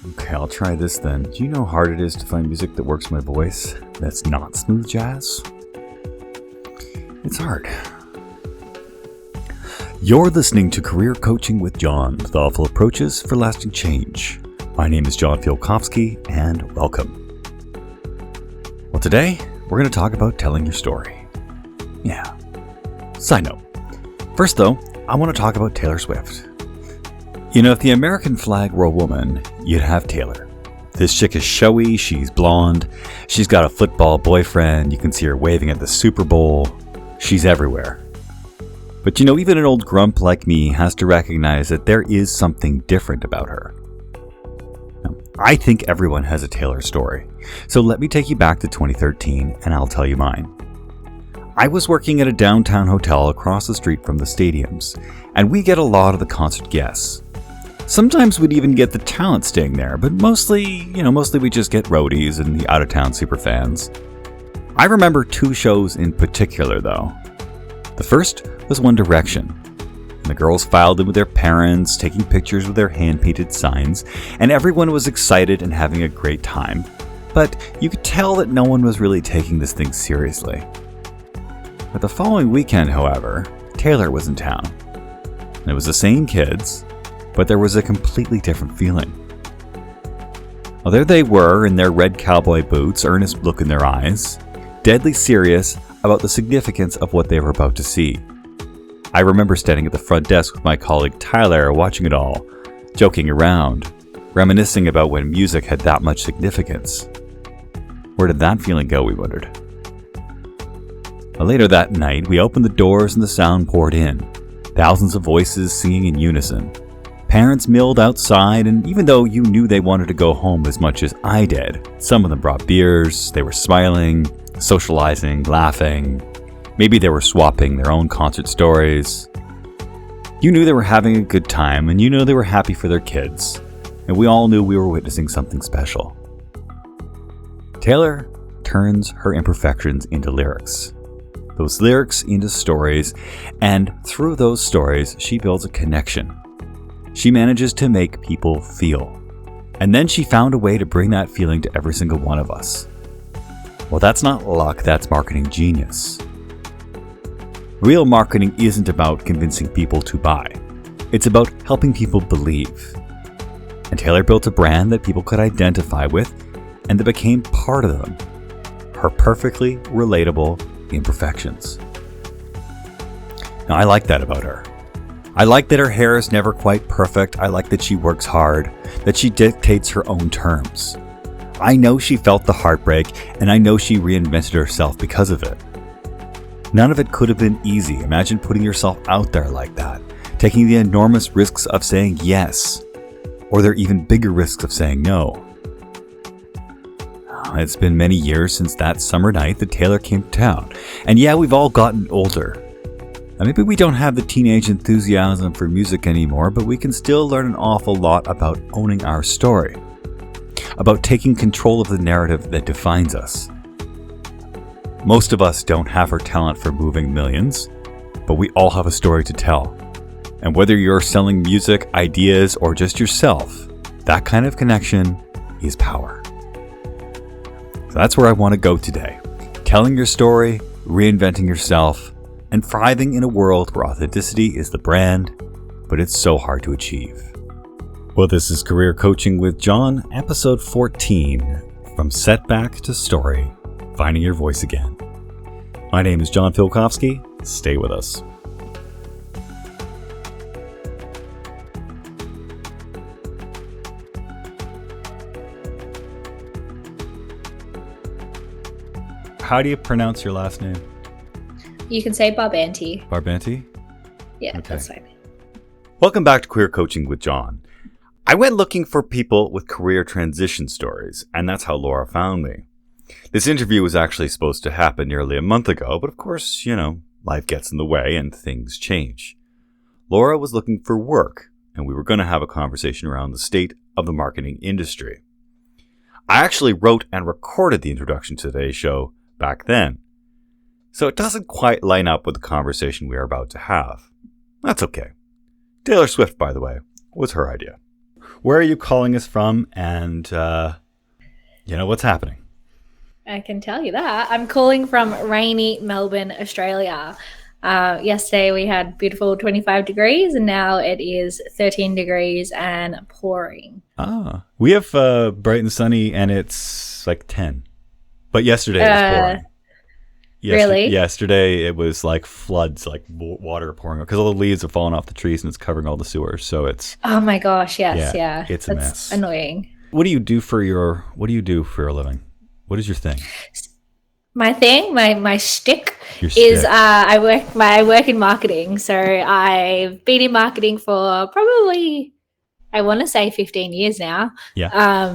Okay, I'll try this then. Do you know how hard it is to find music that works my voice that's not smooth jazz? It's hard. You're listening to Career Coaching with John, thoughtful approaches for lasting change. My name is John Fielkowski, and welcome. Well, today, we're going to talk about telling your story. Yeah. Side note. First, though, I want to talk about Taylor Swift. You know, if the American flag were a woman, you'd have Taylor. This chick is showy, she's blonde, she's got a football boyfriend, you can see her waving at the Super Bowl. She's everywhere. But you know, even an old grump like me has to recognize that there is something different about her. Now, I think everyone has a Taylor story, so let me take you back to 2013 and I'll tell you mine. I was working at a downtown hotel across the street from the stadiums, and we get a lot of the concert guests. Sometimes we'd even get the talent staying there, but mostly we just get roadies and the out-of-town superfans. I remember two shows in particular, though. The first was One Direction. And the girls filed in with their parents, taking pictures with their hand-painted signs, and everyone was excited and having a great time. But you could tell that no one was really taking this thing seriously. But the following weekend, however, Taylor was in town. And it was the same kids, but there was a completely different feeling. Well, there they were in their red cowboy boots, earnest look in their eyes, deadly serious about the significance of what they were about to see. I remember standing at the front desk with my colleague Tyler, watching it all, joking around, reminiscing about when music had that much significance. Where did that feeling go, we wondered. Well, later that night, we opened the doors and the sound poured in, thousands of voices singing in unison. Parents milled outside, and even though you knew they wanted to go home as much as I did, some of them brought beers, they were smiling, socializing, laughing. Maybe they were swapping their own concert stories. You knew they were having a good time, and you knew they were happy for their kids. And we all knew we were witnessing something special. Taylor turns her imperfections into lyrics. Those lyrics into stories, and through those stories, she builds a connection. She manages to make people feel. And then she found a way to bring that feeling to every single one of us. Well, that's not luck, that's marketing genius. Real marketing isn't about convincing people to buy. It's about helping people believe. And Taylor built a brand that people could identify with and that became part of them. Her perfectly relatable imperfections. Now, I like that about her. I like that her hair is never quite perfect. I like that she works hard, that she dictates her own terms. I know she felt the heartbreak, and I know she reinvented herself because of it. None of it could have been easy. Imagine putting yourself out there like that, taking the enormous risks of saying yes, or the even bigger risks of saying no. It's been many years since that summer night that Taylor came to town, and yeah, we've all gotten older. Now, maybe we don't have the teenage enthusiasm for music anymore, but we can still learn an awful lot about owning our story, about taking control of the narrative that defines us. Most of us don't have her talent for moving millions, but we all have a story to tell. And whether you're selling music, ideas, or just yourself, that kind of connection is power. So that's where I want to go today. Telling your story, reinventing yourself, and thriving in a world where authenticity is the brand, but it's so hard to achieve. Well, this is Career Coaching with John, episode 14, From Setback to Story, Finding Your Voice Again. My name is John Fielkowski. Stay with us. How do you pronounce your last name? You can say Barbante. Barbante? Yeah, Okay. That's fine. Welcome back to Career Coaching with John. I went looking for people with career transition stories, and that's how Laura found me. This interview was actually supposed to happen nearly a month ago, but of course, life gets in the way and things change. Laura was looking for work, and we were going to have a conversation around the state of the marketing industry. I actually wrote and recorded the introduction to today's show back then, so it doesn't quite line up with the conversation we are about to have. That's okay. Taylor Swift, by the way, was her idea. Where are you calling us from? And, what's happening? I can tell you that. I'm calling from rainy Melbourne, Australia. Yesterday we had beautiful 25 degrees and now it is 13 degrees and pouring. We have bright and sunny and it's like 10. But yesterday it was pouring. Really? Yesterday it was like floods, like water pouring because all the leaves have fallen off the trees and it's covering all the sewers. So it's oh my gosh, yes, yeah. It's a mess. Annoying. What do you do for your living? What is your thing? My thing, my shtick is I work in marketing. So I've been in marketing for probably, I want to say 15 years now. Yeah.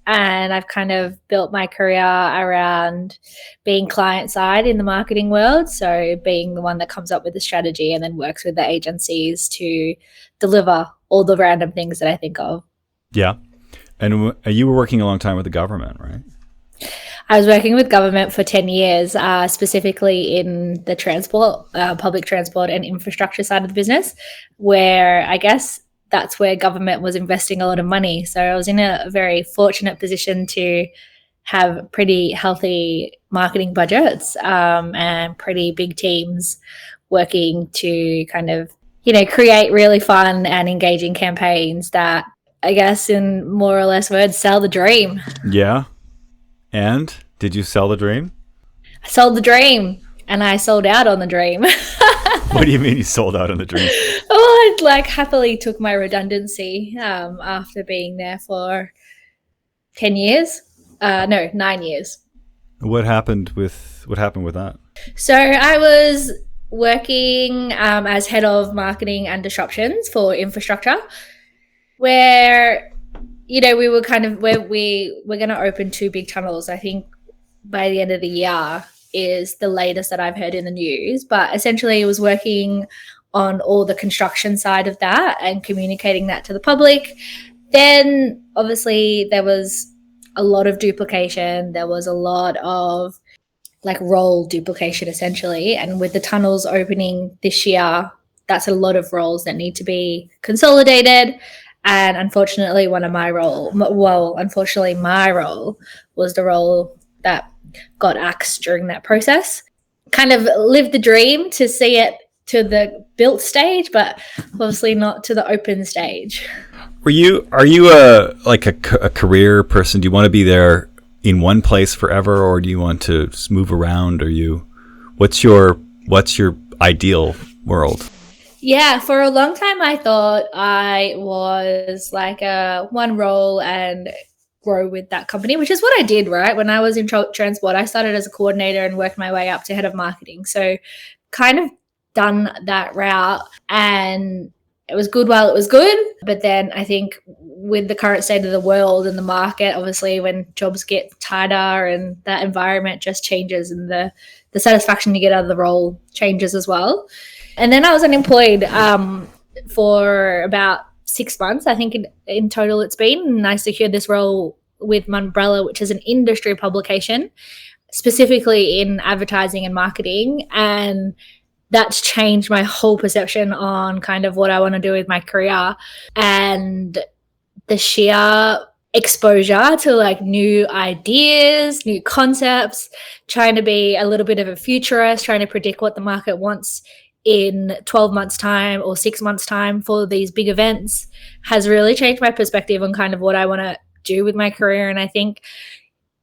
And I've kind of built my career around being client side in the marketing world. So being the one that comes up with the strategy and then works with the agencies to deliver all the random things that I think of. Yeah. And you were working a long time with the government, right? I was working with government for 10 years, specifically in the transport, public transport and infrastructure side of the business, where I guess that's where government was investing a lot of money. So I was in a very fortunate position to have pretty healthy marketing budgets and pretty big teams working to kind of, create really fun and engaging campaigns that, I guess, in more or less words, sell the dream. Yeah. And did you sell the dream? I sold the dream and I sold out on the dream. What do you mean you sold out on the dream? Oh, I happily took my redundancy after being there for 10 years. No, 9 years. What happened with that? So I was working as head of marketing and disruptions for infrastructure, where we were we're going to open 2 big tunnels. I think by the end of the year is the latest that I've heard in the news. But essentially it was working on all the construction side of that and communicating that to the public. Then obviously there was a lot of duplication. There was a lot of role duplication essentially. And with the tunnels opening this year, that's a lot of roles that need to be consolidated. And unfortunately, my role was the role that got axed during that process. Kind of lived the dream to see it to the built stage, but obviously not to the open stage. Are you a career person? Do you want to be there in one place forever, or do you want to move around? What's your ideal world? Yeah, for a long time I thought I was a one role and grow with that company, which is what I did, right? When I was in transport, I started as a coordinator and worked my way up to head of marketing. So kind of done that route and it was good while it was good. But then I think with the current state of the world and the market, obviously when jobs get tighter and that environment just changes and the satisfaction you get out of the role changes as well. And then I was unemployed for about 6 months, I think in total it's been. And I secured this role with Umbrella, which is an industry publication, specifically in advertising and marketing. And that's changed my whole perception on kind of what I want to do with my career. And the sheer exposure to new ideas, new concepts, trying to be a little bit of a futurist, trying to predict what the market wants in 12 months time or 6 months time for these big events has really changed my perspective on kind of what I want to do with my career. And I think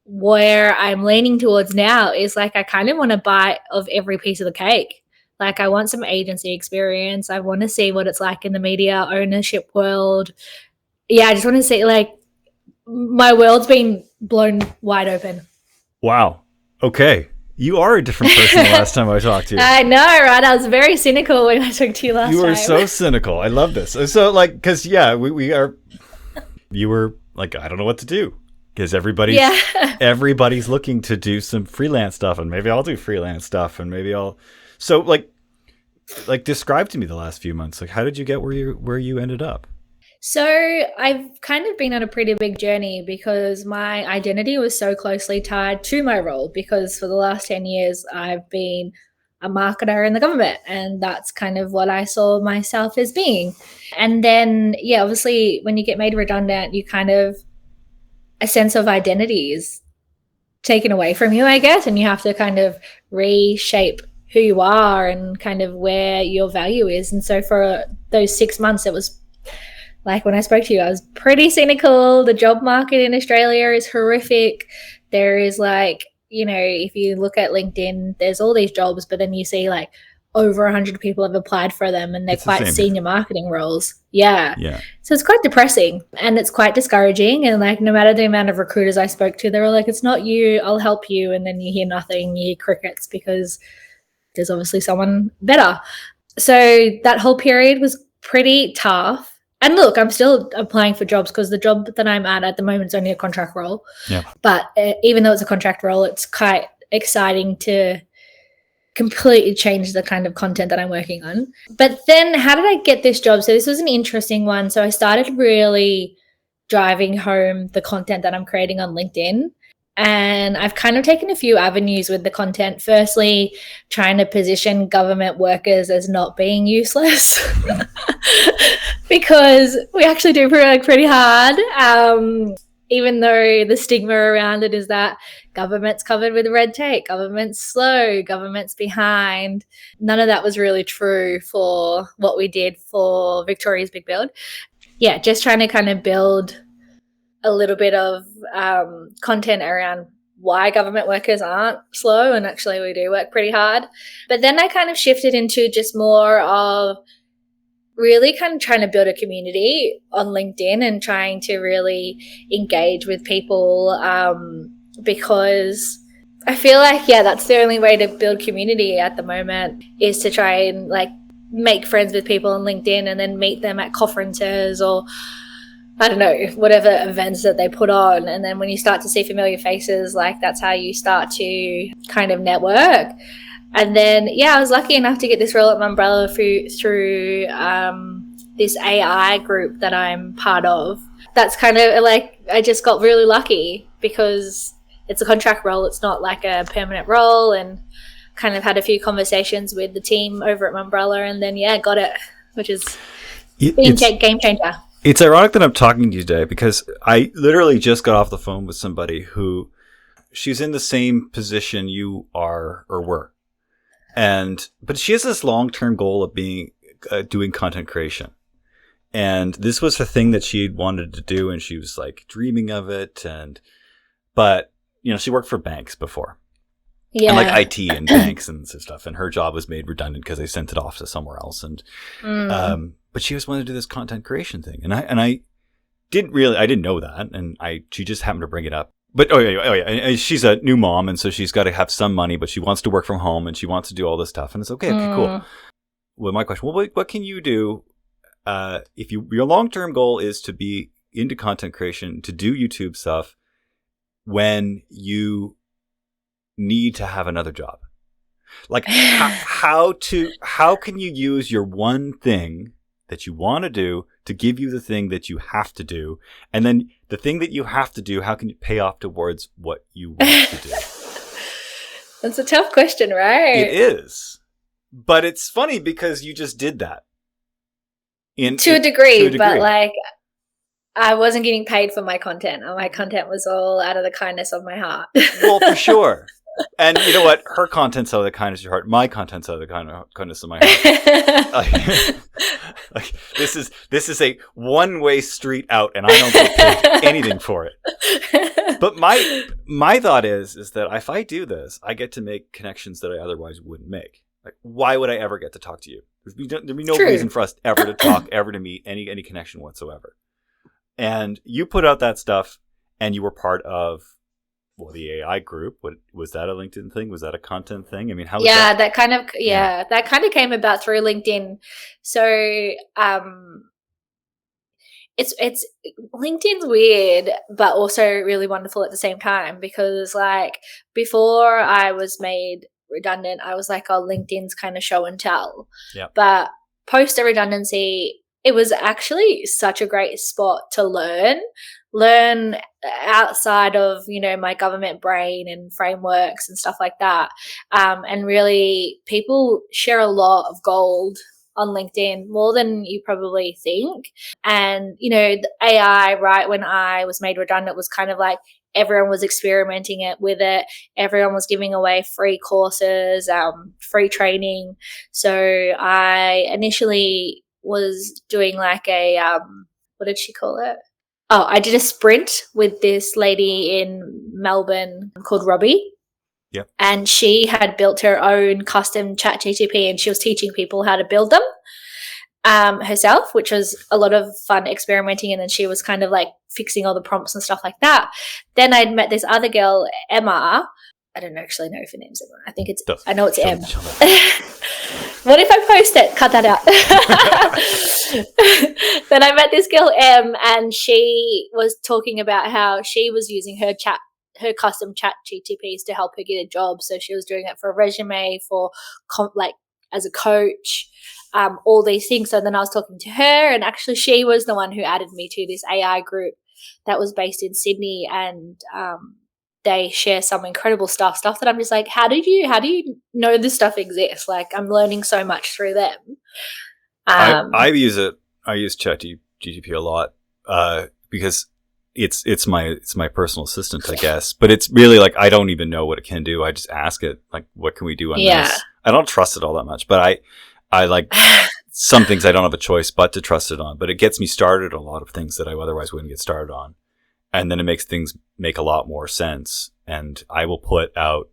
where I'm leaning towards now is I kind of want a bite of every piece of the cake. I want some agency experience. I want to see what it's like in the media ownership world. Yeah, I just want to see my world's been blown wide open. Wow. Okay. You are a different person the last time I talked to you. I know, right? I was very cynical when I talked to you last time. You were so cynical. I love this. So, because, yeah, we are... You were I don't know what to do. Because everybody's looking to do some freelance stuff. And maybe I'll do freelance stuff. And maybe I'll... So, describe to me the last few months. How did you get where you ended up? So I've kind of been on a pretty big journey because my identity was so closely tied to my role, because for the last 10 years I've been a marketer in the government. And that's kind of what I saw myself as being. And then, yeah, obviously when you get made redundant, you kind of, a sense of identity is taken away from you, I guess, and you have to kind of reshape who you are and kind of where your value is. And so for those 6 months, it was like when I spoke to you, I was pretty cynical. The job market in Australia is horrific. There is like, you know, if you look at LinkedIn, there's all these jobs, but then you see like over 100 people have applied for them and they're quite senior marketing roles. Yeah. So it's quite depressing and it's quite discouraging. And like, no matter the amount of recruiters I spoke to, they were like, it's not you, I'll help you. And then you hear nothing, you hear crickets because there's obviously someone better. So that whole period was pretty tough. And look, I'm still applying for jobs because the job that I'm at the moment is only a contract role. Yeah. But even though it's a contract role, it's quite exciting to completely change the kind of content that I'm working on. But then how did I get this job? So this was an interesting one. So I started really driving home the content that I'm creating on LinkedIn. And I've kind of taken a few avenues with the content. Firstly, trying to position government workers as not being useless because we actually do work pretty hard. Even though the stigma around it is that government's covered with red tape, government's slow, government's behind. None of that was really true for what we did for Victoria's Big Build. Yeah, just trying to kind of build a little bit of content around why government workers aren't slow, and actually we do work pretty hard. But then I kind of shifted into just more of really kind of trying to build a community on LinkedIn and trying to really engage with people because I feel like, yeah, that's the only way to build community at the moment is to try and like make friends with people on LinkedIn and then meet them at conferences or I don't know, whatever events that they put on. And then when you start to see familiar faces, like that's how you start to kind of network. And then, yeah, I was lucky enough to get this role at Umbrella through this AI group that I'm part of. That's kind of like, I just got really lucky because it's a contract role. It's not like a permanent role, and kind of had a few conversations with the team over at Umbrella and then, yeah, got it, which is game changer. It's ironic that I'm talking to you today because I literally just got off the phone with somebody who she's in the same position you are or were. But she has this long-term goal of being doing content creation. And this was the thing that she wanted to do, and she was like dreaming of it. But you know, she worked for banks before. Yeah. And like IT and banks and stuff. And her job was made redundant because they sent it off to somewhere else. And but she just wanted to do this content creation thing. And I didn't know that. And she just happened to bring it up. But oh yeah. And she's a new mom, and so she's got to have some money, but she wants to work from home and she wants to do all this stuff. And it's okay, cool. Well, my question, what can you do if your long-term goal is to be into content creation, to do YouTube stuff when you need to have another job? Like how can you use your one thing that you want to do to give you the thing that you have to do, and then the thing that you have to do, how can you pay off towards what you want to do? That's a tough question, right? It is, but it's funny because you just did that to a degree, but like I wasn't getting paid for my content. My content was all out of the kindness of my heart. Well, for sure. And you know what? Her content's out of the kindness of your heart. My content's out of the kindness of my heart. This is a one-way street out, and I don't get paid anything for it. But my thought is that if I do this, I get to make connections that I otherwise wouldn't make. Like, why would I ever get to talk to you? There'd be no reason for us ever to talk, ever to meet, any connection whatsoever. And you put out that stuff, and you were part of the AI group. What was that, a LinkedIn thing? Was that a content thing? I mean, how was that? That kind of came about through LinkedIn. So it's LinkedIn's weird, but also really wonderful at the same time, because like before I was made redundant, I was like, oh, LinkedIn's kind of show and tell. Yeah. But post a redundancy, it was actually such a great spot to learn outside of, my government brain and frameworks and stuff like that. And really, people share a lot of gold on LinkedIn, more than you probably think. And, the AI, right, when I was made redundant, was kind of like everyone was experimenting with it. Everyone was giving away free courses, free training. So I initially was doing like a, what did she call it? Oh, I did a sprint with this lady in Melbourne called Robbie. Yep. And she had built her own custom ChatGTP, and she was teaching people how to build them herself, which was a lot of fun experimenting. And then she was kind of like fixing all the prompts and stuff like that. Then I'd met this other girl, Emma. I don't actually know if her name's Emma. I think I know it's M. What if I post it? Cut that out. Then I met this girl, M, and she was talking about how she was using her custom chat GTPs to help her get a job. So she was doing it for a resume, for like as a coach, all these things. So then I was talking to her, and actually she was the one who added me to this AI group that was based in Sydney, and they share some incredible stuff that I'm just like, how do you know this stuff exists? Like, I'm learning so much through them. I use ChatGPT a lot because it's my personal assistant, I guess. But it's really like, I don't even know what it can do. I just ask it, like, what can we do on this? I don't trust it all that much, but I like some things I don't have a choice but to trust it on. But it gets me started on a lot of things that I otherwise wouldn't get started on. And then it makes things make a lot more sense. And I will put out,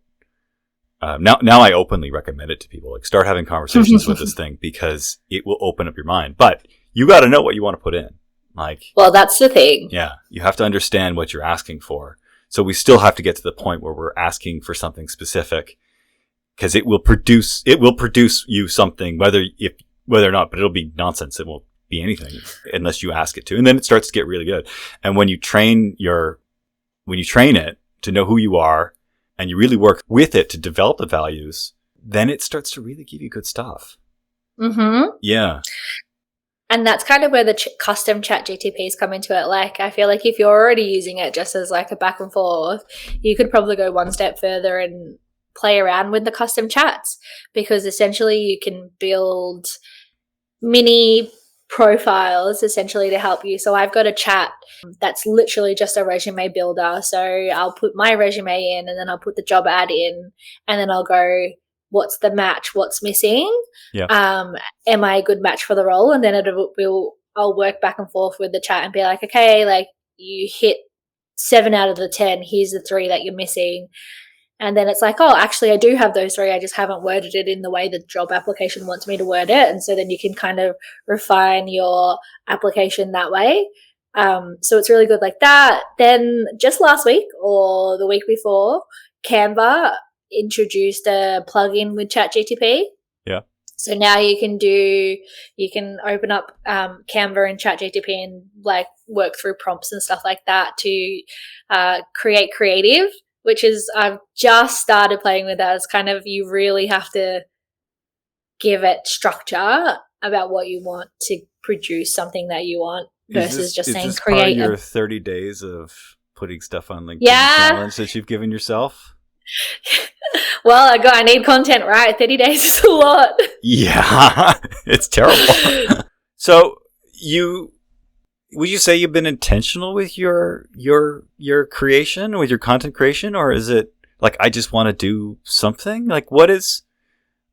now I openly recommend it to people. Like, start having conversations with this thing, because it will open up your mind. But you got to know what you want to put in. Like, well, that's the thing. Yeah. You have to understand what you're asking for. So we still have to get to the point where we're asking for something specific, because it will produce you something, whether or not, but it'll be nonsense. It won't be anything unless you ask it to. And then it starts to get really good. And when you train it to know who you are, and you really work with it to develop the values, then it starts to really give you good stuff. Mm-hmm. Yeah. And that's kind of where the custom chat GTPs come into it. Like, I feel like if you're already using it just as like a back and forth, you could probably go one step further and play around with the custom chats, because essentially you can build mini profiles essentially to help you. So I've got a chat that's literally just a resume builder. So I'll put my resume in, and then I'll put the job ad in, and then I'll go, what's the match? What's missing? Yeah. Am I a good match for the role? And then I'll work back and forth with the chat and be like, okay, like, you hit 7 out of the 10. Here's the 3 that you're missing. And then it's like, oh, actually, I do have those 3. I just haven't worded it in the way the job application wants me to word it. And so then you can kind of refine your application that way. So it's really good like that. Then just last week or the week before, Canva introduced a plugin with ChatGTP. Yeah. So now you can open up Canva and ChatGTP and like work through prompts and stuff like that to create creative, which is, I've just started playing with that. It's kind of, you really have to give it structure about what you want to produce something that you want versus just saying create. Is this part of your 30 days of putting stuff on LinkedIn challenge that you've given yourself? Well, I need content, right? 30 days is a lot. Yeah, it's terrible. So would you say you've been intentional with your creation, with your content creation, or is it like, I just want to do something? Like, what's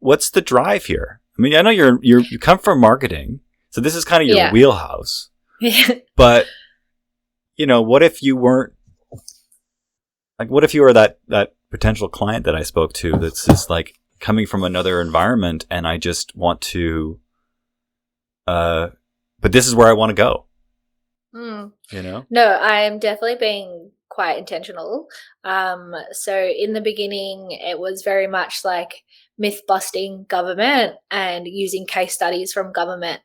the drive here? I mean, I know you come from marketing, so this is kind of your wheelhouse. But what if you weren't? Like, what if you were that potential client that I spoke to that's just like coming from another environment, and I just want to, but this is where I want to go. No, I am definitely being quite intentional. So in the beginning, it was very much like myth busting government and using case studies from government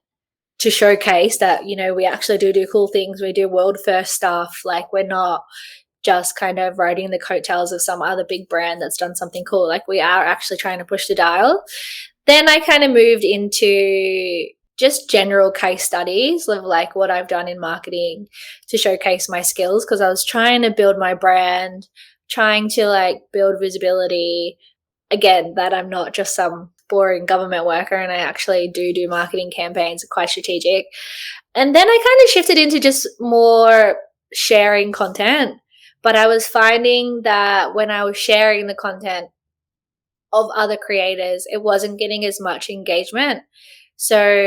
to showcase that, we actually do cool things. We do world first stuff. Like, we're not just kind of riding the coattails of some other big brand that's done something cool. Like, we are actually trying to push the dial. Then I kind of moved into just general case studies of like what I've done in marketing to showcase my skills, because I was trying to build my brand, trying to like build visibility. Again, that I'm not just some boring government worker and I actually do marketing campaigns, quite strategic. And then I kind of shifted into just more sharing content. But I was finding that when I was sharing the content of other creators, it wasn't getting as much engagement. So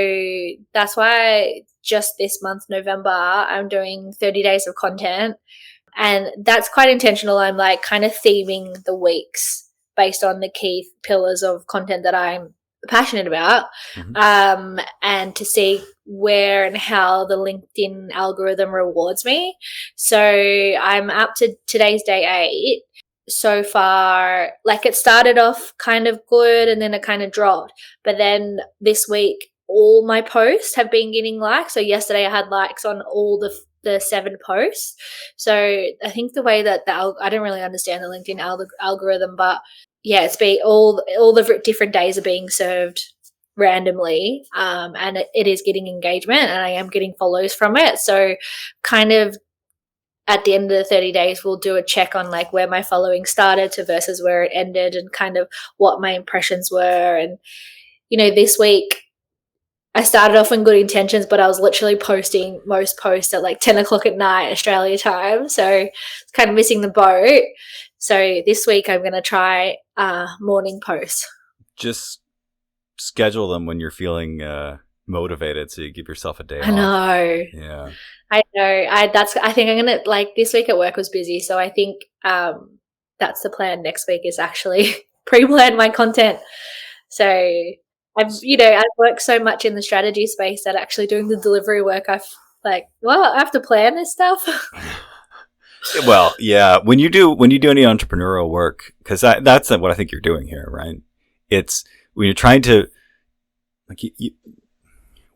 that's why just this month, November, I'm doing 30 days of content. And that's quite intentional. I'm like kind of theming the weeks based on the key pillars of content that I'm passionate about, and to see where and how the LinkedIn algorithm rewards me. So I'm up to today's day 8. So far, like it started off kind of good and then it kind of dropped. But then this week, all my posts have been getting likes. So yesterday I had likes on all the 7 posts. So I think the way that I don't really understand the LinkedIn algorithm, but yeah, it's been all the different days are being served randomly, and it is getting engagement and I am getting follows from it. So kind of at the end of the 30 days, we'll do a check on like where my following started to versus where it ended and kind of what my impressions were. And, you know, this week I started off in good intentions, but I was literally posting most posts at like 10 o'clock at night, Australia time. So it's kind of missing the boat. So this week I'm going to try morning posts. Just schedule them when you're feeling motivated, so you give yourself a day off. I know. Yeah. I know. I think I'm going to, like, this week at work was busy. So I think that's the plan next week, is actually pre-plan my content. So I've worked so much in the strategy space that actually doing the delivery work, I have to plan this stuff. Well, yeah. When you do any entrepreneurial work, because that's what I think you're doing here, right? It's when you're trying to, like,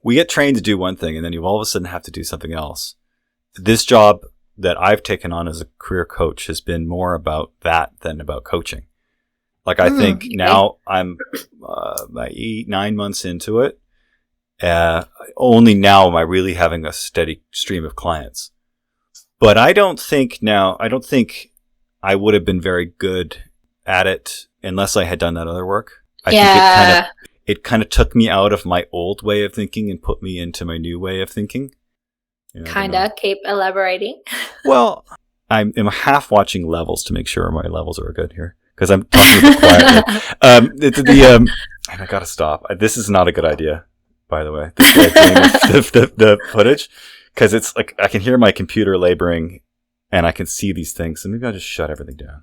we get trained to do one thing, and then you all of a sudden have to do something else. This job that I've taken on as a career coach has been more about that than about coaching. Like, I think now I'm 8-9 months into it. Only now am I really having a steady stream of clients. But I don't think I would have been very good at it unless I had done that other work. I think it kind of took me out of my old way of thinking and put me into my new way of thinking. Keep elaborating. Well, I'm half watching levels to make sure my levels are good here, because I'm talking a bit quietly. I gotta stop. This is not a good idea, by the way. The footage. Because it's like I can hear my computer laboring and I can see these things. So maybe I'll just shut everything down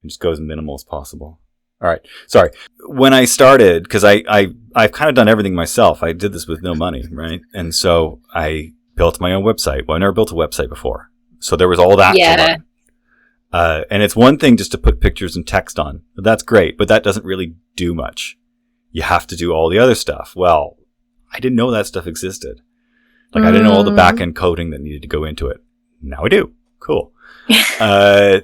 and just go as minimal as possible. All right. Sorry. When I started, because I've kind of done everything myself. I did this with no money, right? And so I built my own website. Well, I never built a website before. So there was all that to learn. And it's one thing just to put pictures and text on. That's great, but that doesn't really do much. You have to do all the other stuff. Well, I didn't know that stuff existed. Like, I didn't know all the back-end coding that needed to go into it. Now I do. Cool. Or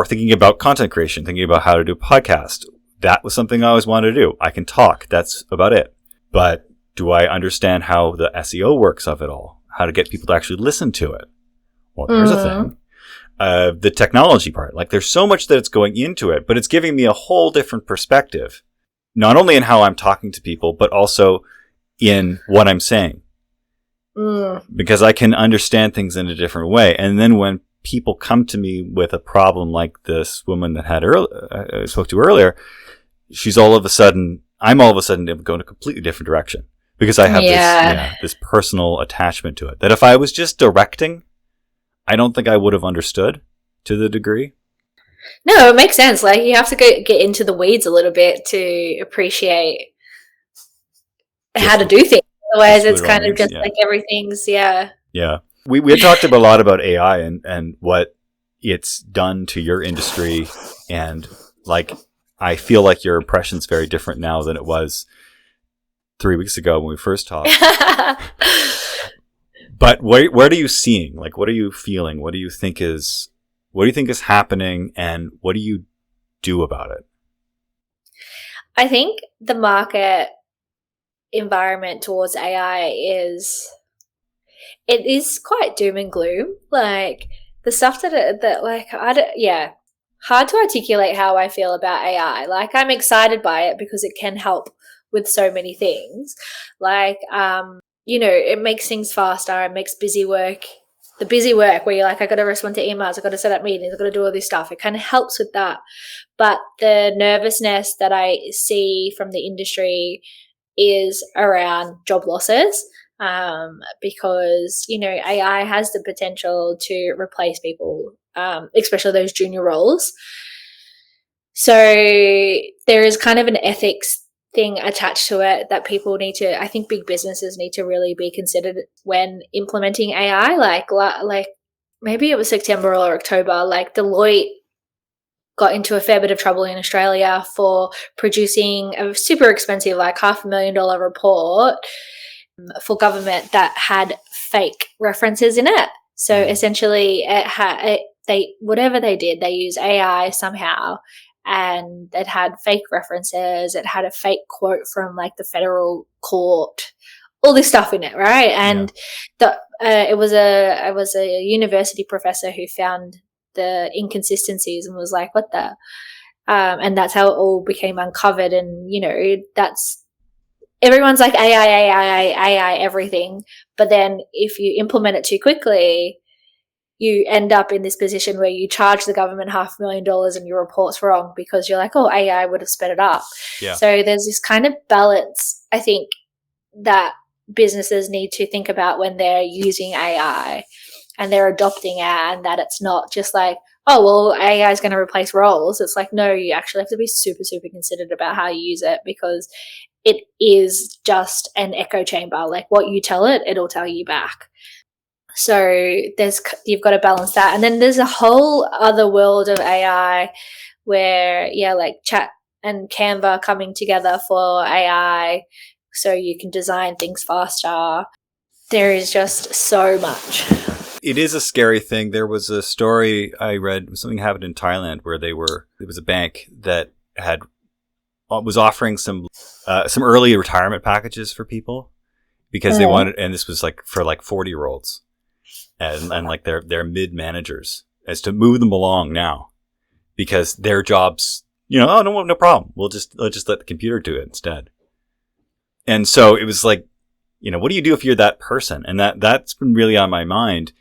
thinking about content creation, thinking about how to do a podcast. That was something I always wanted to do. I can talk. That's about it. But do I understand how the SEO works of it all? How to get people to actually listen to it? Well, there's a thing. The technology part. Like, there's so much that's going into it, but it's giving me a whole different perspective. Not only in how I'm talking to people, but also in what I'm saying. Because I can understand things in a different way. And then when people come to me with a problem like this woman that I spoke to earlier, I'm all of a sudden going a completely different direction, because I have this personal attachment to it that if I was just directing, I don't think I would have understood to the degree. No, it makes sense. Like, you have to get into the weeds a little bit to appreciate how to do things. Otherwise, it's kind of just like everything's, Yeah. We had talked a lot about AI and what it's done to your industry. And, like, I feel like your impression's very different now than it was 3 weeks ago when we first talked. But what are you seeing? Like, what are you feeling? What do you think is happening, and what do you do about it? I think the market environment towards AI it is quite doom and gloom. Like the stuff that like I don't, yeah, hard to articulate how I feel about AI. Like I'm excited by it because it can help with so many things. Like it makes things faster. It makes the busy work where you're like, I got to respond to emails, I got to set up meetings, I got to do all this stuff. It kind of helps with that. But the nervousness that I see from the industry is around job losses, because AI has the potential to replace people, especially those junior roles. So there is kind of an ethics thing attached to it that people need to, I think big businesses need to really be considered when implementing AI. Like maybe it was September or October, like Deloitte got into a fair bit of trouble in Australia for producing a super expensive, like $500,000 report for government that had fake references in it. So essentially whatever they did, they used AI somehow, and it had fake references. It had a fake quote from like the federal court, all this stuff in it, right? And it was a university professor who found the inconsistencies and was like, what the? And that's how it all became uncovered. And, that's, everyone's like AI, everything. But then if you implement it too quickly, you end up in this position where you charge the government $500,000 and your report's wrong because you're like, oh, AI would have sped it up. Yeah. So there's this kind of balance, I think, that businesses need to think about when they're using AI and they're adopting it, and that it's not just like, oh, well, AI is going to replace roles. It's like, no, you actually have to be super, super considerate about how you use it, because it is just an echo chamber. Like what you tell it, it'll tell you back. So you've got to balance that. And then there's a whole other world of AI where, like Chat and Canva coming together for AI so you can design things faster. There is just so much. It is a scary thing. There was a story I read, something happened in Thailand where it was a bank that was offering some early retirement packages for people because they wanted, and this was like for like 40-year-olds and like their mid managers, as to move them along now because their jobs, oh, no problem. Let's just let the computer do it instead. And so it was like, what do you do if you're that person? And that's been really on my mind.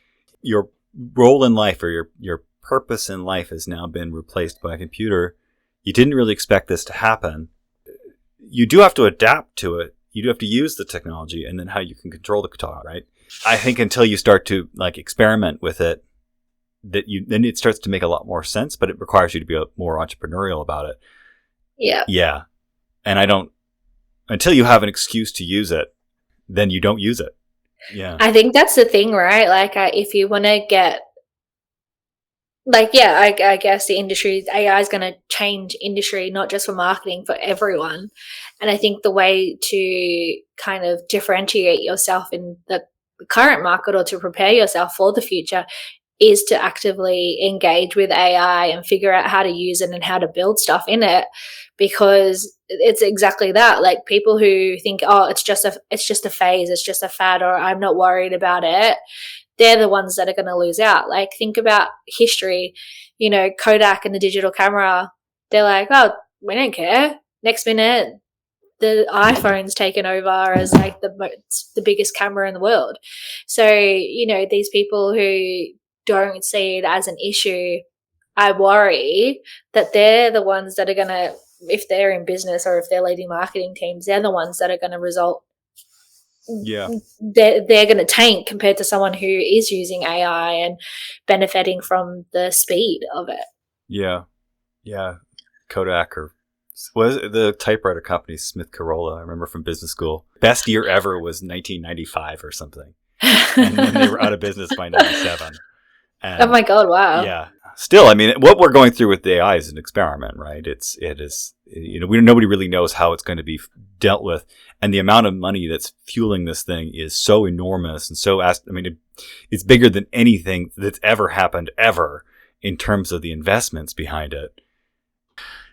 Your role in life or your purpose in life has now been replaced by a computer. You didn't really expect this to happen. You do have to adapt to it. You do have to use the technology, and then how you can control the technology, right? I think until you start to like experiment with it, then it starts to make a lot more sense, but it requires you to be more entrepreneurial about it. Yeah. Yeah. And until you have an excuse to use it, then you don't use it. Yeah. I think that's the thing, right? Like if you want to get, like, I guess the industry, AI is going to change industry, not just for marketing, for everyone. And I think the way to kind of differentiate yourself in the current market or to prepare yourself for the future is to actively engage with AI and figure out how to use it and how to build stuff in it, because it's exactly that. Like people who think, oh, it's just a phase, it's just a fad, or I'm not worried about it, they're the ones that are going to lose out. Like think about history, Kodak and the digital camera. They're like, oh, we don't care. Next minute, the iPhone's taken over as like the biggest camera in the world. So, these people who don't see it as an issue, I worry that they're the ones that are going to, if they're in business or if they're leading marketing teams, they're the ones that are going to result. Yeah. They're going to tank compared to someone who is using AI and benefiting from the speed of it. Yeah. Yeah. Kodak was the typewriter company, Smith Corolla, I remember from business school. Best year ever was 1995 or something. And then they were out of business by 97. And, oh my God, wow. Yeah. Still, I mean, what we're going through with AI is an experiment, right? It is, nobody really knows how it's going to be dealt with. And the amount of money that's fueling this thing is so enormous and it's bigger than anything that's ever happened ever in terms of the investments behind it.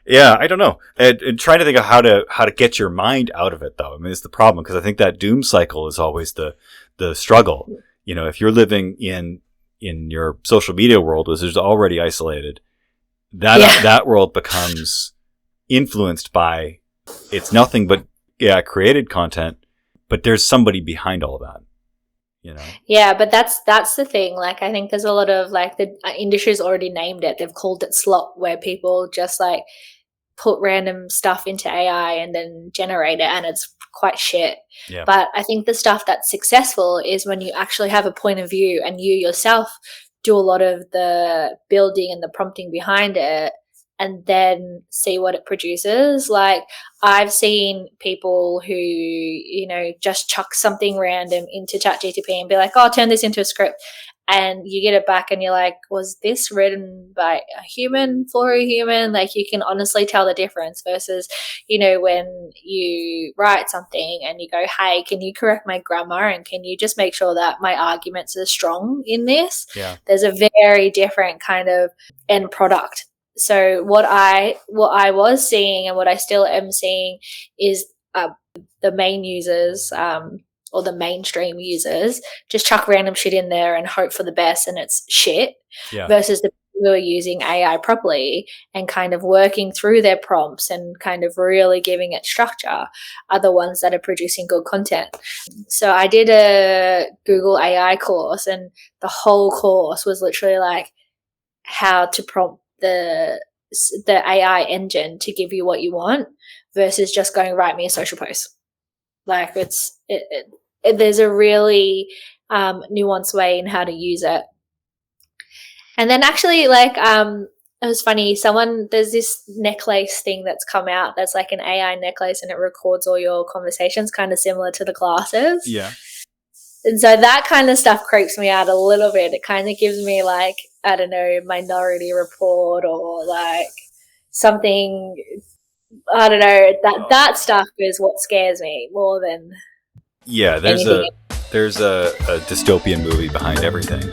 Yeah, I don't know. And trying to think of how to get your mind out of it, though. I mean, it's the problem, because I think that doom cycle is always the struggle. You know, if you're living in your social media world, which is already isolated, that world becomes influenced by, it's nothing but created content, but there's somebody behind all that. You know? Yeah, but that's the thing. Like, I think there's a lot of, like, the industry's already named it. They've called it slop, where people just like put random stuff into AI and then generate it, and it's quite shit. Yeah. But I think the stuff that's successful is when you actually have a point of view and you yourself do a lot of the building and the prompting behind it, and then see what it produces. Like, I've seen people who, you know, just chuck something random into ChatGPT and be like, oh, turn this into a script. And you get it back and you're like, was this written by a human for a human? Like, you can honestly tell the difference versus, you know, when you write something and you go, hey, can you correct my grammar? And can you just make sure that my arguments are strong in this? Yeah. There's a very different kind of end product. So what I was seeing, and what I still am seeing, is the main users, or the mainstream users, just chuck random shit in there and hope for the best, and it's shit. Yeah. Versus the people who are using AI properly and kind of working through their prompts and kind of really giving it structure are the ones that are producing good content. So I did a Google AI course, and the whole course was literally like how to prompt the AI engine to give you what you want, versus just going, write me a social post. Like, there's a really nuanced way in how to use it. And then actually, like, it was funny, there's this necklace thing that's come out that's like an AI necklace, and it records all your conversations, kind of similar to the glasses. Yeah. And so that kind of stuff creeps me out a little bit. It kind of gives me, like, I don't know, Minority Report, or like something, I don't know, that stuff is what scares me more than there's anything. There's a dystopian movie behind everything.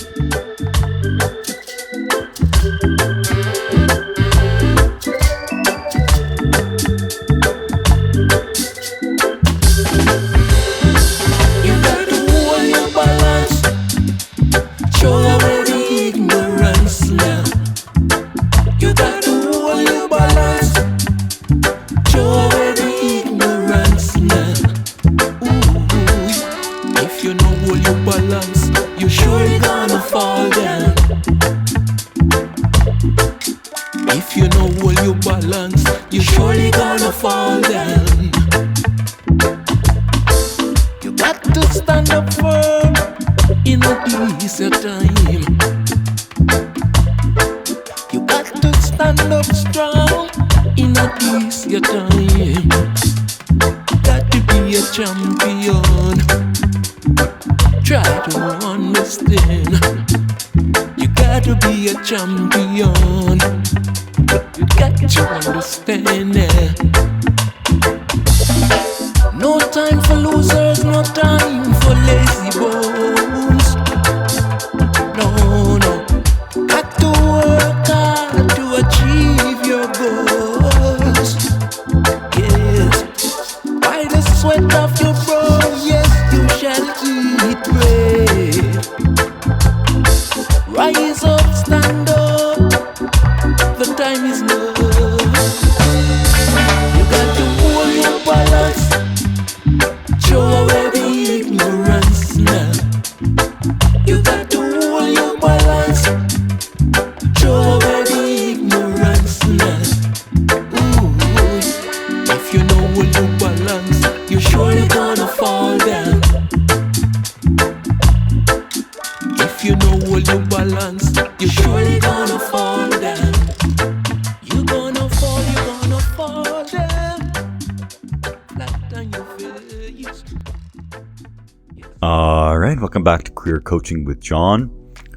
All right, welcome back to Career Coaching with John.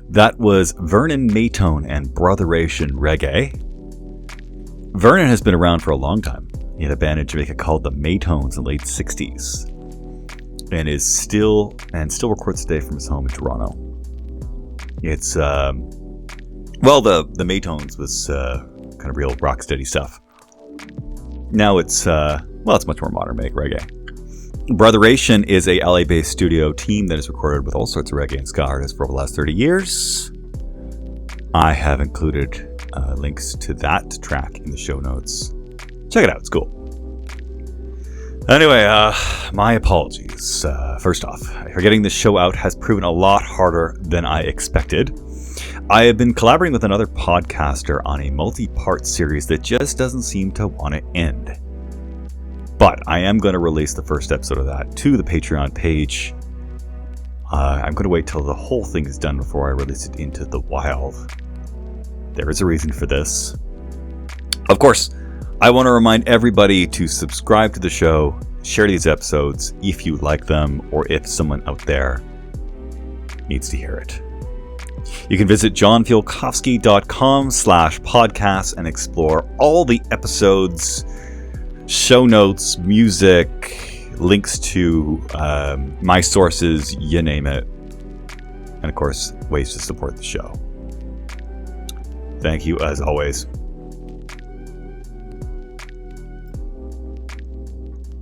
That was Vernon Maytone and Brotheration Reggae. Vernon has been around for a long time. He had a band in Jamaica called the Maytones in the late 60s, and is still records today from his home in Toronto. It's the Maytones was kind of real rock steady stuff. Now it's it's much more modern reggae. Brotheration is a LA-based studio team that has recorded with all sorts of reggae and ska artists for over the last 30 years. I have included links to that track in the show notes. Check it out, it's cool. Anyway, my apologies. First off, getting this show out has proven a lot harder than I expected. I have been collaborating with another podcaster on a multi-part series that just doesn't seem to want to end. But I am going to release the first episode of that to the Patreon page. I'm going to wait till the whole thing is done before I release it into the wild. There is a reason for this. Of course, I want to remind everybody to subscribe to the show, share these episodes if you like them, or if someone out there needs to hear it. You can visit johnfielkowski.com/podcast and explore all the episodes, show notes, music, links to my sources, you name it. And of course, ways to support the show. Thank you as always.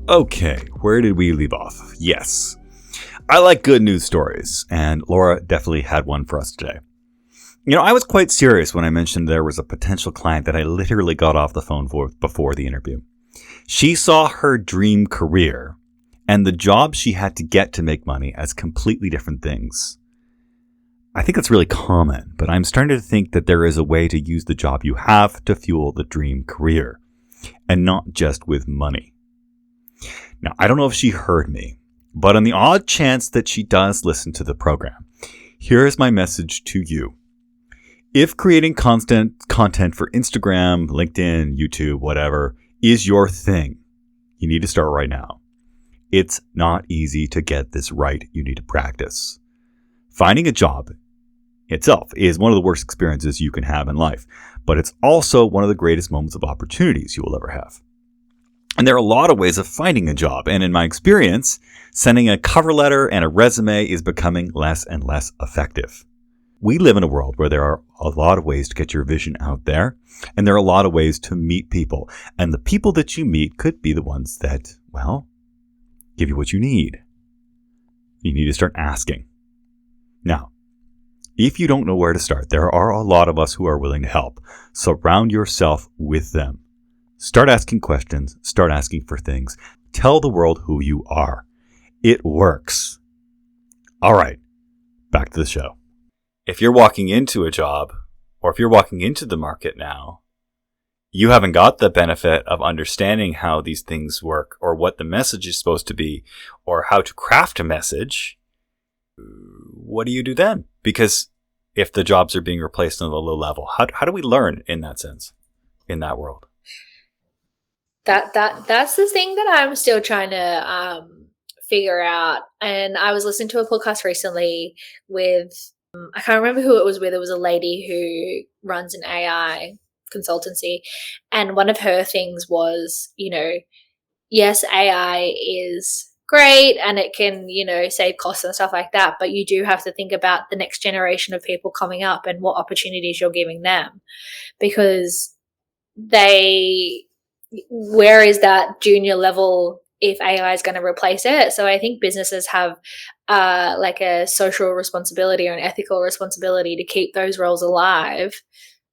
Okay, where did we leave off? Yes, I like good news stories, and Laura definitely had one for us today. You know, I was quite serious when I mentioned there was a potential client that I literally got off the phone for before the interview. She saw her dream career and the job she had to get to make money as completely different things. I think that's really common, but I'm starting to think that there is a way to use the job you have to fuel the dream career, and not just with money. Now, I don't know if she heard me, but on the odd chance that she does listen to the program, here is my message to you. If creating content for Instagram, LinkedIn, YouTube, whatever, is your thing, you need to start right now. It's not easy to get this right. You need to practice. Finding a job itself is one of the worst experiences you can have in life, but it's also one of the greatest moments of opportunities you will ever have. And there are a lot of ways of finding a job. And in my experience, sending a cover letter and a resume is becoming less and less effective. We live in a world where there are a lot of ways to get your vision out there, and there are a lot of ways to meet people. And the people that you meet could be the ones that, well, give you what you need. You need to start asking. Now, if you don't know where to start, there are a lot of us who are willing to help. Surround yourself with them. Start asking questions. Start asking for things. Tell the world who you are. It works. All right, back to the show. If you're walking into a job, or if you're walking into the market now, you haven't got the benefit of understanding how these things work, or what the message is supposed to be, or how to craft a message. What do you do then? Because if the jobs are being replaced on the low level, how do we learn in that sense, in that world? That's the thing that I'm still trying to figure out. And I was listening to a podcast recently with, I can't remember who it was with. It was a lady who runs an AI consultancy. And one of her things was, yes, AI is great and it can, save costs and stuff like that. But you do have to think about the next generation of people coming up and what opportunities you're giving them, because where is that junior level if AI is going to replace it? So I think businesses have like a social responsibility or an ethical responsibility to keep those roles alive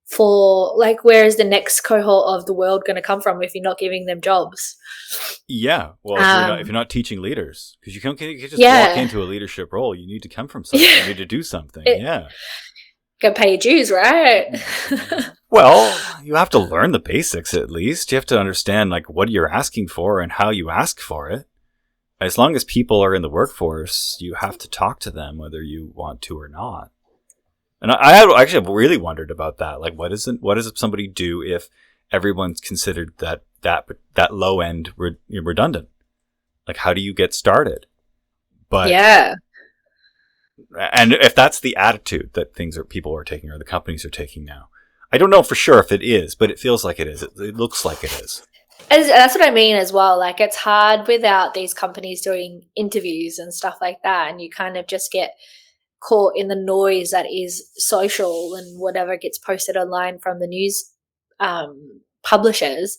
for, like, where is the next cohort of the world going to come from if you're not giving them jobs? Yeah. Well, if you're not teaching leaders, because you can't just walk into a leadership role. You need to come from something. You need to do something. Got to pay your dues, right? Well, you have to learn the basics at least. You have to understand what you're asking for and how you ask for it. As long as people are in the workforce, you have to talk to them whether you want to or not. And I actually have really wondered about that. What does somebody do if everyone's considered that low end redundant? How do you get started? But yeah. And if that's the attitude that people are taking, or the companies are taking now, I don't know for sure if it is, but it feels like it is. It looks like it is. That's what I mean as well. It's hard without these companies doing interviews and stuff like that, and you kind of just get caught in the noise that is social and whatever gets posted online from the news publishers.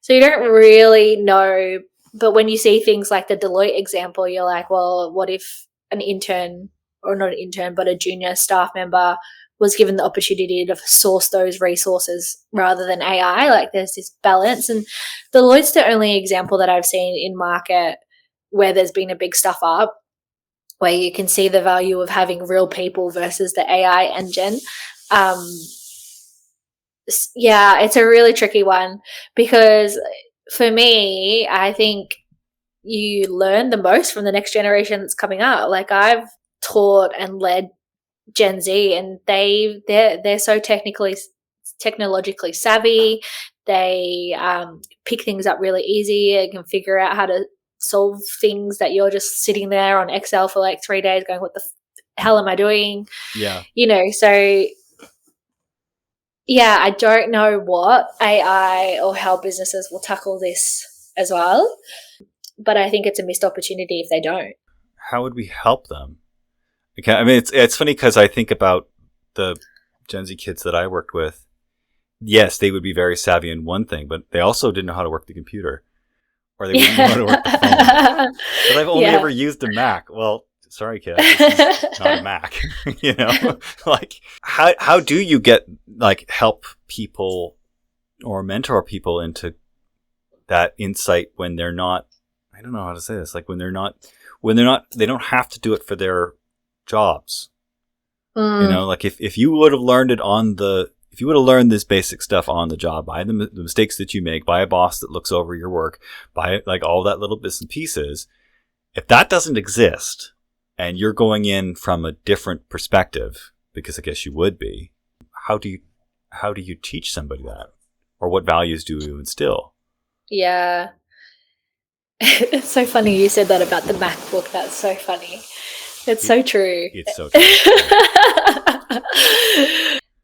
So you don't really know. But when you see things like the Deloitte example, you're like, well, what if an intern, or not an intern, but a junior staff member was given the opportunity to source those resources rather than AI? Like, there's this balance. And Deloitte's the only example that I've seen in market where there's been a big stuff up, where you can see the value of having real people versus the AI engine. Yeah, it's a really tricky one, because for me, I think you learn the most from the next generation that's coming up. Like, I've taught and led Gen Z, and they're so technologically savvy. They pick things up really easy and can figure out how to solve things that you're just sitting there on Excel for like 3 days going, what the hell am I doing? Yeah. So yeah, I don't know what AI or how businesses will tackle this as well, but I think it's a missed opportunity if they don't. How would we help them? Okay, I mean, it's funny because I think about the Gen Z kids that I worked with. Yes, they would be very savvy in one thing, but they also didn't know how to work the computer, or they wouldn't know how to work the phone. But I've only ever used a Mac. Well, sorry, kid, this is not a Mac. Like, how do you get, like, help people or mentor people into that insight when they're not? I don't know how to say this. Like, when they don't have to do it for their jobs. Like, if you would have learned if you would have learned this basic stuff on the job, by the mistakes that you make, by a boss that looks over your work, by like all that little bits and pieces, if that doesn't exist and you're going in from a different perspective, because I guess you would be, how do you teach somebody that? Or what values do you instill? Yeah. It's so funny you said that about the MacBook. That's so funny. It's so true. It's so true.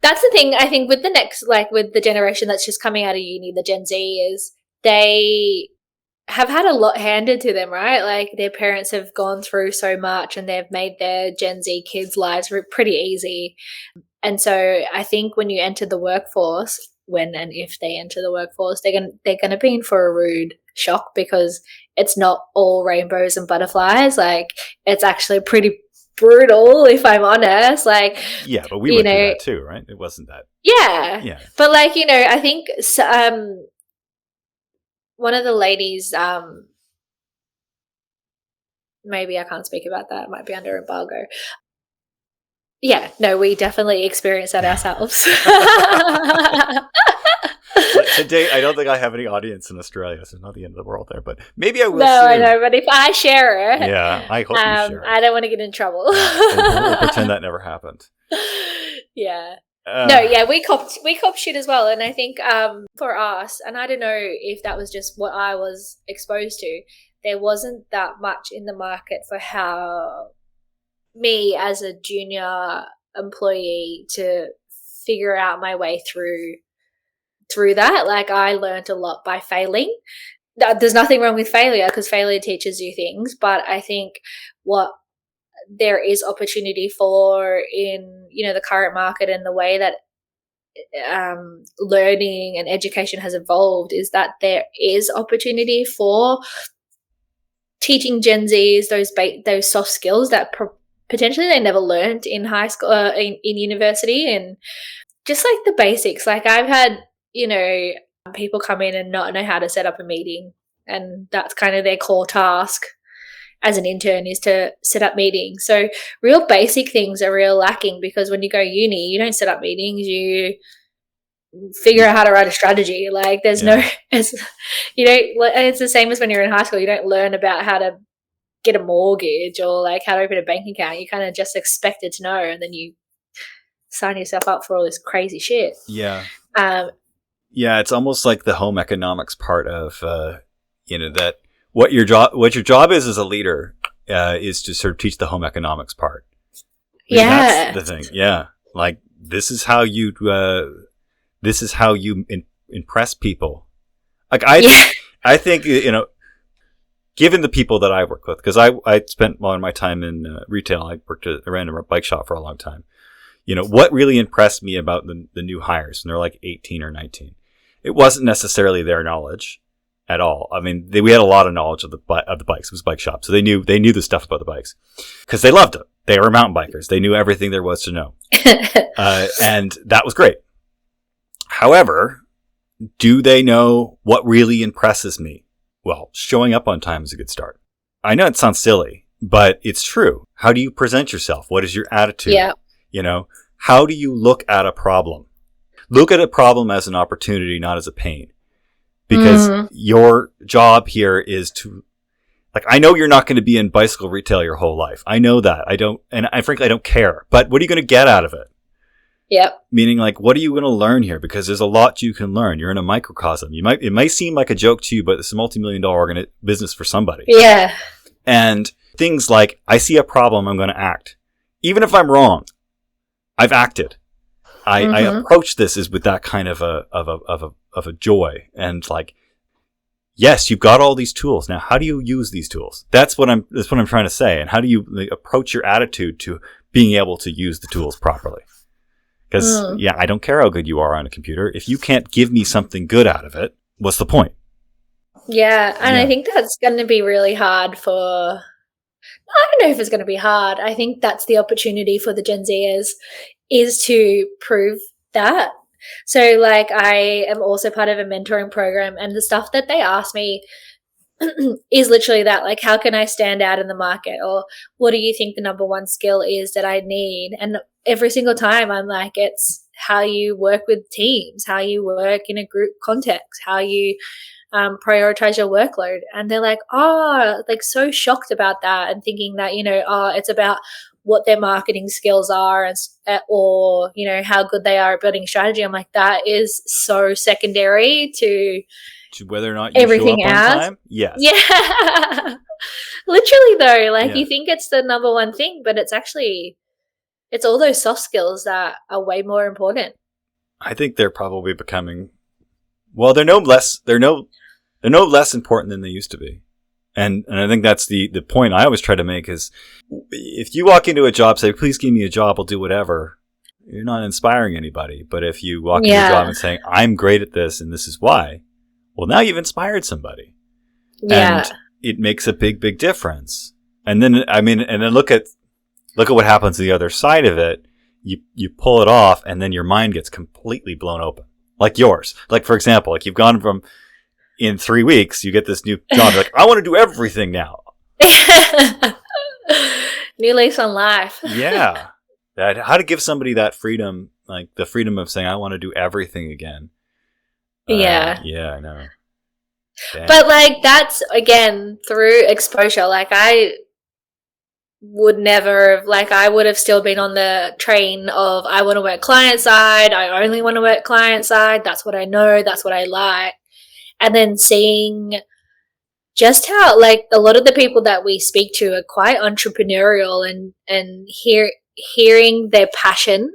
That's the thing, I think, with the next, like with the generation that's just coming out of uni, the Gen Z, is they have had a lot handed to them, right? Like, their parents have gone through so much and they've made their Gen Z kids' lives pretty easy. And so I think when you enter the workforce, when and if they enter the workforce, they're gonna be in for a rude shock, because it's not all rainbows and butterflies. Like, it's actually pretty brutal, if I'm honest. Like, yeah, but we went through that too, right? It wasn't that. Yeah. But like, I think one of the ladies, maybe I can't speak about that, it might be under embargo. Yeah, no, we definitely experienced that ourselves. Today, I don't think I have any audience in Australia, so not the end of the world there, but maybe I will No, soon. I know, but if I share it, yeah, I hope you share it. I don't want to get in trouble. We'll pretend that never happened. Yeah. No, yeah, we copped shit as well. And I think for us, and I don't know if that was just what I was exposed to, there wasn't that much in the market for how me as a junior employee to figure out my way through that. Like, I learned a lot by failing. There's nothing wrong with failure, because failure teaches you things, but I think what there is opportunity for in the current market and the way that learning and education has evolved is that there is opportunity for teaching Gen Zs those soft skills that potentially they never learned in high school, in university, and just like the basics. Like, I've had people come in and not know how to set up a meeting, and that's kind of their core task as an intern, is to set up meetings. So real basic things are real lacking, because when you go uni, you don't set up meetings, you figure out how to write a strategy. Like, there's it's the same as when you're in high school. You don't learn about how to get a mortgage or like how to open a bank account. You kind of just expected to know, and then you sign yourself up for all this crazy shit. Yeah. Yeah, it's almost like the home economics part of that what your job is as a leader is to sort of teach the home economics part. Yeah, that's the thing. Yeah, like this is how you impress people. Like, I think given the people that I work with, because I spent a lot of my time in retail. I ran a bike shop for a long time. What really impressed me about the new hires, and they're like 18 or 19, It wasn't necessarily their knowledge at all. I mean, we had a lot of knowledge of the bikes. It was a bike shop. So they knew the stuff about the bikes because they loved it. They were mountain bikers. They knew everything there was to know. And that was great. However, do they know what really impresses me? Well, showing up on time is a good start. I know it sounds silly, but it's true. How do you present yourself? What is your attitude? Yeah. You know, how do you look at a problem? Look at a problem as an opportunity, not as a pain. Because your job here is to, like, I know you're not going to be in bicycle retail your whole life. I know that. Frankly, I don't care. But what are you going to get out of it? Yep. Meaning, like, what are you going to learn here? Because there's a lot you can learn. You're in a microcosm. It might seem like a joke to you, but it's a multi-million-dollar business for somebody. Yeah. And things like, I see a problem, I'm going to act. Even if I'm wrong, I've acted. I approach this as with that kind of a joy, and like, yes, you've got all these tools. Now, how do you use these tools? That's what I'm trying to say. And how do you approach your attitude to being able to use the tools properly? Because I don't care how good you are on a computer. If you can't give me something good out of it, what's the point? Yeah, and I think that's going to be really hard for. I don't know if it's going to be hard. I think that's the opportunity for the Gen Zers is to prove that. So, like, I am also part of a mentoring program, and the stuff that they ask me is literally that, like, how can I stand out in the market? Or what do you think the number one skill is that I need? And every single time I'm like, it's how you work with teams, how you work in a group context, how you prioritize your workload. And they're like, like so shocked about that and thinking that, it's about what their marketing skills are or, how good they are at building strategy. I'm like, that is so secondary to whether or not you everything show up else. on time. Yes. Yeah. Literally though, like you think it's the number one thing, but it's all those soft skills that are way more important. I think they're probably becoming, well, they're no less important than they used to be. And I think that's the point I always try to make is, if you walk into a job, say, please give me a job, I'll do whatever, you're not inspiring anybody. But if you walk into a job and saying, I'm great at this and this is why, well, now you've inspired somebody. Yeah. And it makes a big, big difference. And then, look at what happens to the other side of it. You pull it off and then your mind gets completely blown open. Like yours. Like, for example, like you've gone from, in 3 weeks, you get this new job. You're like, I want to do everything now. New lease on life. Yeah. How to give somebody that freedom, like the freedom of saying, I want to do everything again. Yeah. Yeah, I know. Damn. But like, that's again through exposure. Like I would have still been on the train of, I want to work client side. I only want to work client side. That's what I know. That's what I like. And then seeing just how, like, a lot of the people that we speak to are quite entrepreneurial and hearing their passion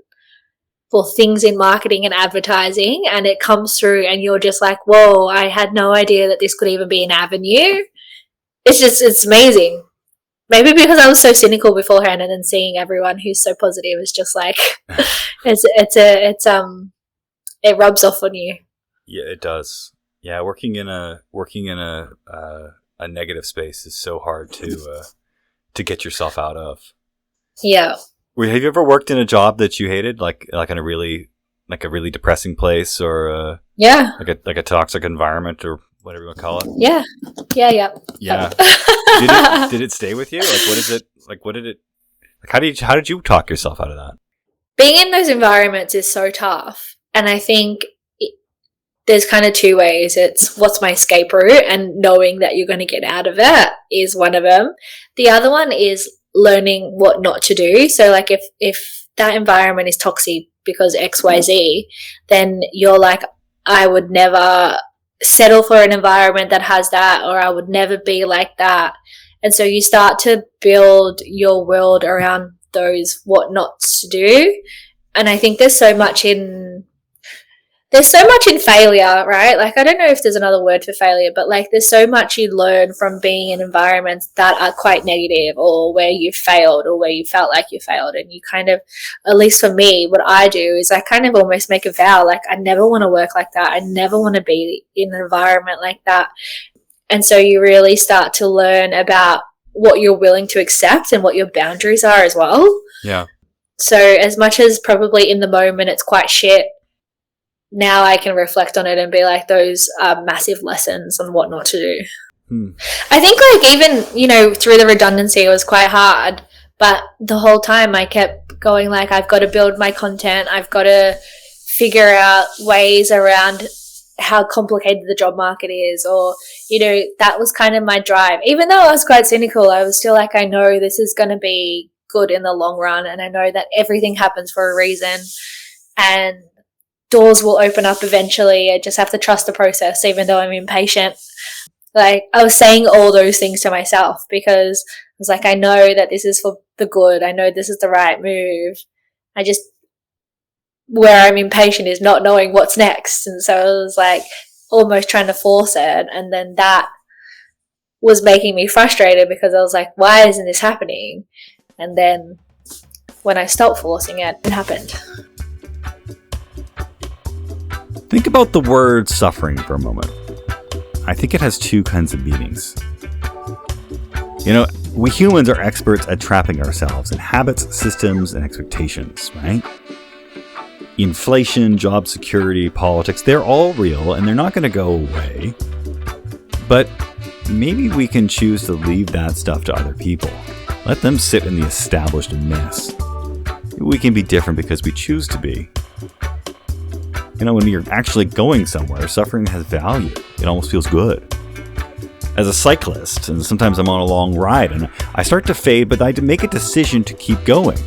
for things in marketing and advertising, and it comes through and you're just like, whoa, I had no idea that this could even be an avenue. It's amazing. Maybe because I was so cynical beforehand, and then seeing everyone who's so positive is just like, it rubs off on you. Yeah, it does. Yeah, working in a negative space is so hard to get yourself out of. Yeah. Have you ever worked in a job that you hated, like in a really depressing place, or like a toxic environment, or whatever you want to call it? Yeah. Did it stay with you? How did you talk yourself out of that? Being in those environments is so tough, and I think there's kind of two ways. It's what's my escape route, and knowing that you're going to get out of it is one of them. The other one is learning what not to do. So like if that environment is toxic because XYZ, then you're like, I would never settle for an environment that has that, or I would never be like that. And so you start to build your world around those what nots to do. And I think there's so much in there's so much in failure, right? Like, I don't know if there's another word for failure, but like there's so much you learn from being in environments that are quite negative, or where you failed, or where you felt like you failed. And you kind of, at least for me, what I do is I kind of almost make a vow, like, I never want to work like that. I never want to be in an environment like that. And so you really start to learn about what you're willing to accept and what your boundaries are as well. Yeah. So as much as probably in the moment it's quite shit, now I can reflect on it and be like, those are massive lessons on what not to do. I think, like, even, you know, through the redundancy, it was quite hard, but the whole time I kept going, like, I've got to build my content. I've got to figure out ways around how complicated the job market is, or, you know, that was kind of my drive. Even though I was quite cynical, I was still like, I know this is going to be good in the long run, and I know that everything happens for a reason, and doors will open up eventually. I just have to trust the process, even though I'm impatient. Like, I was saying all those things to myself because I was like, I know that this is for the good. I know this is the right move. I just, where I'm impatient is not knowing what's next. And so it was like almost trying to force it. And then that was making me frustrated because I was like, why isn't this happening? And then when I stopped forcing it, it happened. Think about the word suffering for a moment. I think it has two kinds of meanings. You know, we humans are experts at trapping ourselves in habits, systems, and expectations, right? Inflation, job security, politics, they're all real and they're not going to go away. But maybe we can choose to leave that stuff to other people. Let them sit in the established mess. We can be different because we choose to be. You know, when you're actually going somewhere, suffering has value. It almost feels good. As a cyclist, and sometimes I'm on a long ride, and I start to fade, but I make a decision to keep going.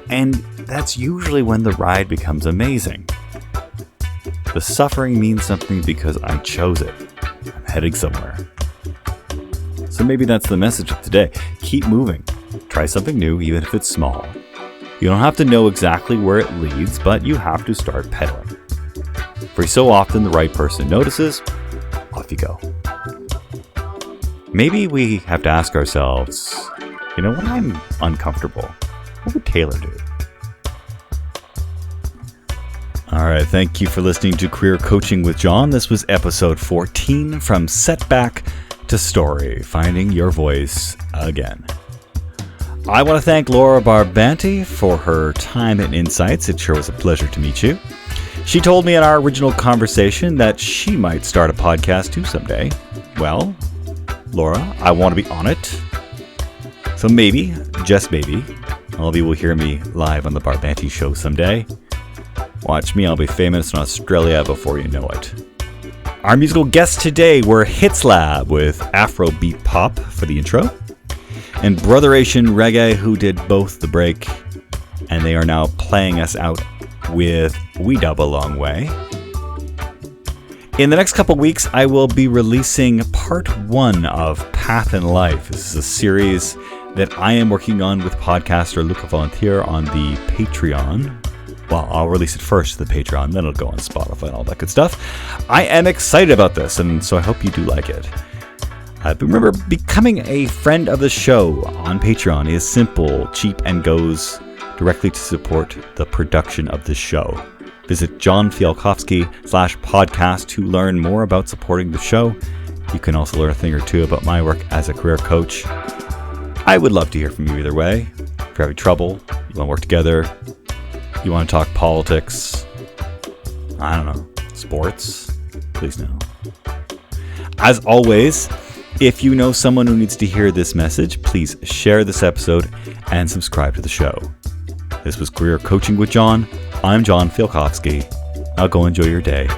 And that's usually when the ride becomes amazing. The suffering means something because I chose it. I'm heading somewhere. So maybe that's the message of today. Keep moving. Try something new, even if it's small. You don't have to know exactly where it leads, but you have to start pedaling. For so often the right person notices, off you go. Maybe we have to ask ourselves, you know, when I'm uncomfortable, what would Taylor do? All right, thank you for listening to Career Coaching with John. This was episode 14, From Setback to Story, Finding Your Voice Again. I want to thank Laura Barbante for her time and insights. It sure was a pleasure to meet you. She told me in our original conversation that she might start a podcast too someday. Well, Laura, I want to be on it. So maybe, just maybe, all of you will hear me live on the Barbante Show someday. Watch me, I'll be famous in Australia before you know it. Our musical guests today were Hits Lab with Afrobeat Pop for the intro, and Brotheration Reggae, who did both the break, and they are now playing us out with We Dub a Long Way. In the next couple weeks, I will be releasing part 1 of Path in Life. This is a series that I am working on with podcaster Luca Volunteer on the Patreon. Well, I'll release it first to the Patreon, then it'll go on Spotify and all that good stuff. I am excited about this, and so I hope you do like it. But remember, becoming a friend of the show on Patreon is simple, cheap, and goes directly to support the production of this show. Visit johnfielkowski.com/podcast to learn more about supporting the show. You can also learn a thing or two about my work as a career coach. I would love to hear from you either way. If you're having trouble, you want to work together, you want to talk politics, I don't know, sports, please know. As always, if you know someone who needs to hear this message, please share this episode and subscribe to the show. This was Career Coaching with John. I'm John Fielkowski. Now go enjoy your day.